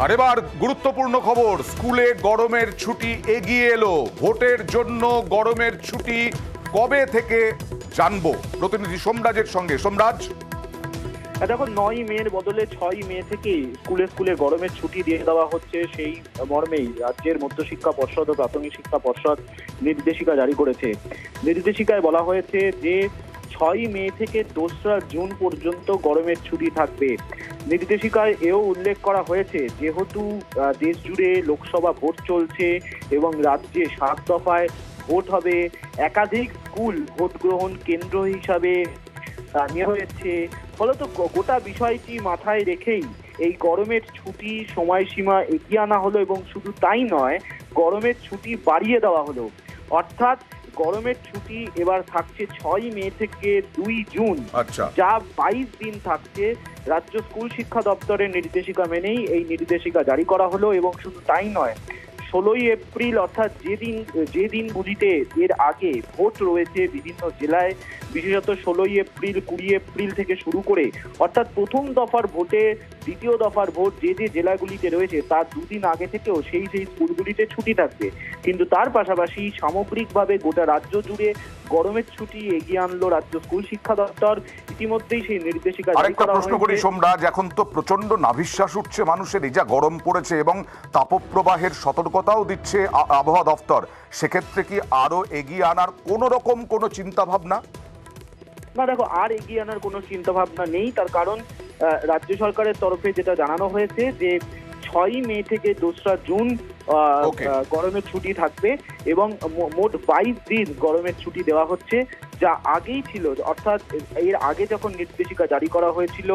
আর এবার গুরুত্বপূর্ণ খবর, স্কুলে গরমের ছুটি এগিয়ে এলো। ভোটের জন্য গরমের ছুটি কবে থেকে জানবো প্রতিনিধি সোমরাজের সঙ্গে। সোমরাজ, দেখো 9 মের বদলে 6 মে থেকে স্কুলে স্কুলে গরমের ছুটি দিয়ে দেওয়া হচ্ছে। সেই মর্মেই রাজ্যের মধ্যশিক্ষা পর্ষদ ও প্রাথমিক শিক্ষা পর্ষদ নির্দেশিকা জারি করেছে। নির্দেশিকায় বলা হয়েছে যে 6 মে থেকে 2রা জুন পর্যন্ত গরমের ছুটি থাকবে। নির্দেশিকায় এও উল্লেখ করা হয়েছে, যেহেতু দেশ জুড়ে লোকসভা ভোট চলছে এবং রাজ্যে 7 দফায় ভোট হবে, একাধিক স্কুল ভোট গ্রহণ কেন্দ্র হিসাবে নেওয়া হয়েছে। ফলত গোটা বিষয়টি মাথায় রেখেই এই গরমের ছুটি সময়সীমা এগিয়ে আনা হলো এবং শুধু তাই নয়, গরমের ছুটি বাড়িয়ে দেওয়া হলো। অর্থাৎ গরমের ছুটি এবার থাকছে 6 মে থেকে 2 জুন, যা 22 দিন থাকছে। রাজ্য স্কুল শিক্ষা দপ্তরের নির্দেশিকা মেনেই এই নির্দেশিকা জারি করা হলো। এবং শুধু তাই নয়, 16ই এপ্রিল অর্থাৎ যে দিনগুলিতে এর আগে ভোট রয়েছে বিভিন্ন জেলায়, বিশেষত 16ই এপ্রিল 20 এপ্রিল থেকে শুরু করে, অর্থাৎ প্রথম দফার ভোটে দ্বিতীয় দফার ভোট যে জেলাগুলিতে রয়েছে তার 2 দিন আগে থেকেও সেই স্কুলগুলিতে ছুটি থাকবে। কিন্তু তার পাশাপাশি সামগ্রিকভাবে গোটা রাজ্য জুড়ে গরমের ছুটি এগিয়ে আনলো রাজ্য স্কুল শিক্ষা দপ্তর। ইতিমধ্যেই সেই নির্দেশিকা জারি করা হয়েছে। প্রশ্ন করি সোমরাজ, এখন তো প্রচন্ড নাভিশ্বাস উঠছে মানুষের, এই যা গরম পড়েছে এবং তাপপ্রবাহের সতর্কতাও দিচ্ছে আবহাওয়া দপ্তর, সেক্ষেত্রে কি আরো এগিয়ে আনার কোনো চিন্তা ভাবনা? না দেখো, আর এগিয়ে আনার কোনো চিন্তা ভাবনা নেই। তার কারণ রাজ্য সরকারের তরফে যেটা জানানো হয়েছে যে 6 মে থেকে 2রা জুন গরমের ছুটি থাকবে এবং মোট 22 দিন গরমের ছুটি দেওয়া হচ্ছে, যা আগেই ছিল। অর্থাৎ এর আগে যখন নির্দেশিকা জারি করা হয়েছিল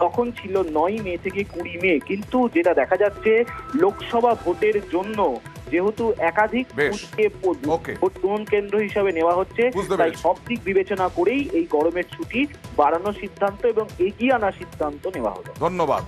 তখন ছিল 9 মে থেকে 20 মে। কিন্তু যেটা দেখা যাচ্ছে, লোকসভা ভোটের জন্য যেহেতু একাধিক ভোট গ্রহণ কেন্দ্র হিসাবে নেওয়া হচ্ছে, তাই সব দিক বিবেচনা করেই এই গরমের ছুটি বাড়ানোর সিদ্ধান্ত এবং এগিয়ে আনার সিদ্ধান্ত নেওয়া হলো। ধন্যবাদ।